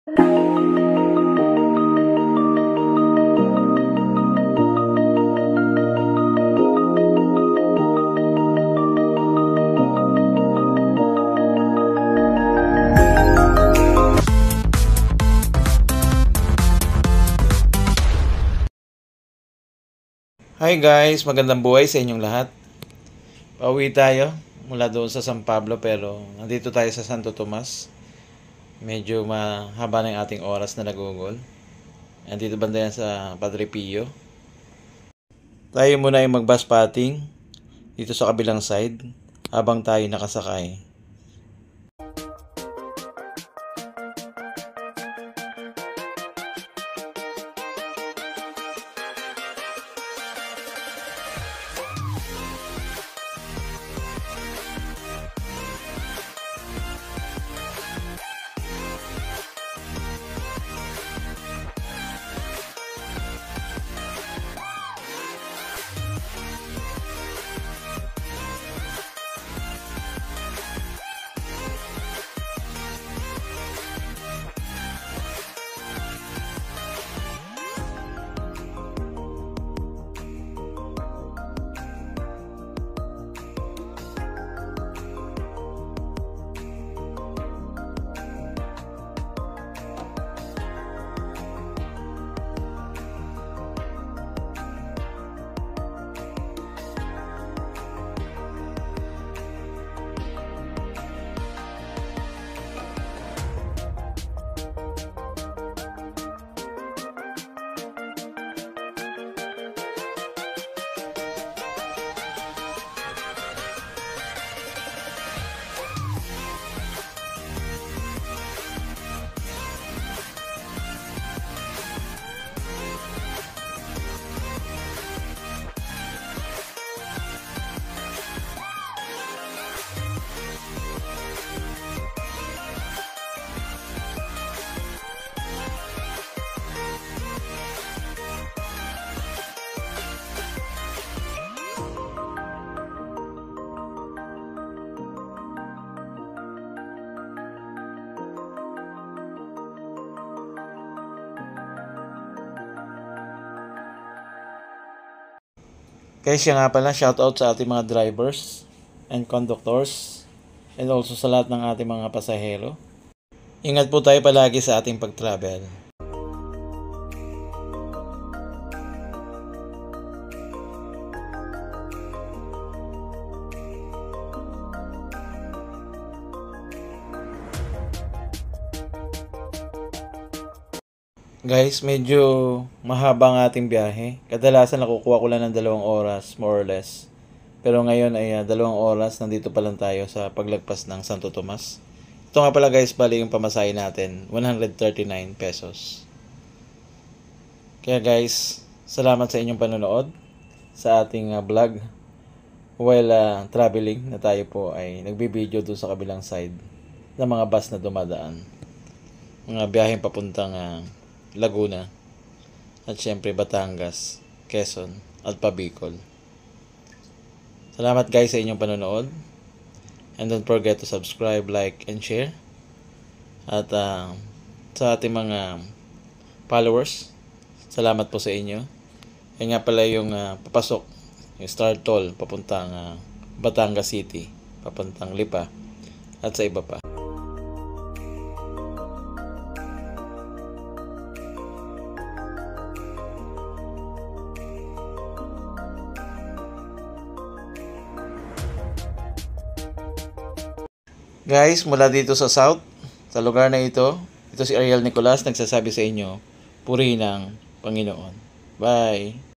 Hi guys, magandang buhay sa inyong lahat. Pauwi tayo mula doon sa San Pablo pero nandito tayo sa Santo Tomas. Medyo mahaba na yung ating oras na nagugol. Nandito banda yan sa Padre Pio. Tayo muna ay mag-bus spotting dito sa kabilang side habang tayo nakasakay. Guys, siya nga pala, shoutout sa ating mga drivers and conductors and also sa lahat ng ating mga pasahero. Ingat po tayo palagi sa ating pag-travel. Guys, medyo mahaba ang ating biyahe. Kadalasan nakukuha ko lang ng 2 oras, more or less. Pero ngayon ay 2 oras, nandito pa lang tayo sa paglagpas ng Santo Tomas. Ito nga pala guys, bali yung pamasahe natin, 139 pesos. Kaya guys, salamat sa inyong panonood sa ating vlog. While traveling na tayo po ay nagbibideo doon sa kabilang side ng mga bus na dumadaan. Mga biyaheng papuntang Laguna at syempre Batangas, Quezon at Bicol. Salamat guys sa inyong panonood, and don't forget to subscribe, like, and share. At sa ating mga followers, salamat po sa inyo. Yan nga pala yung papasok, yung Star Toll papuntang Batangas City, papuntang Lipa at sa iba pa. Guys, mula dito sa South, sa lugar na ito si Ariel Nicolas nagsasabi sa inyo, purihin ang Panginoon. Bye!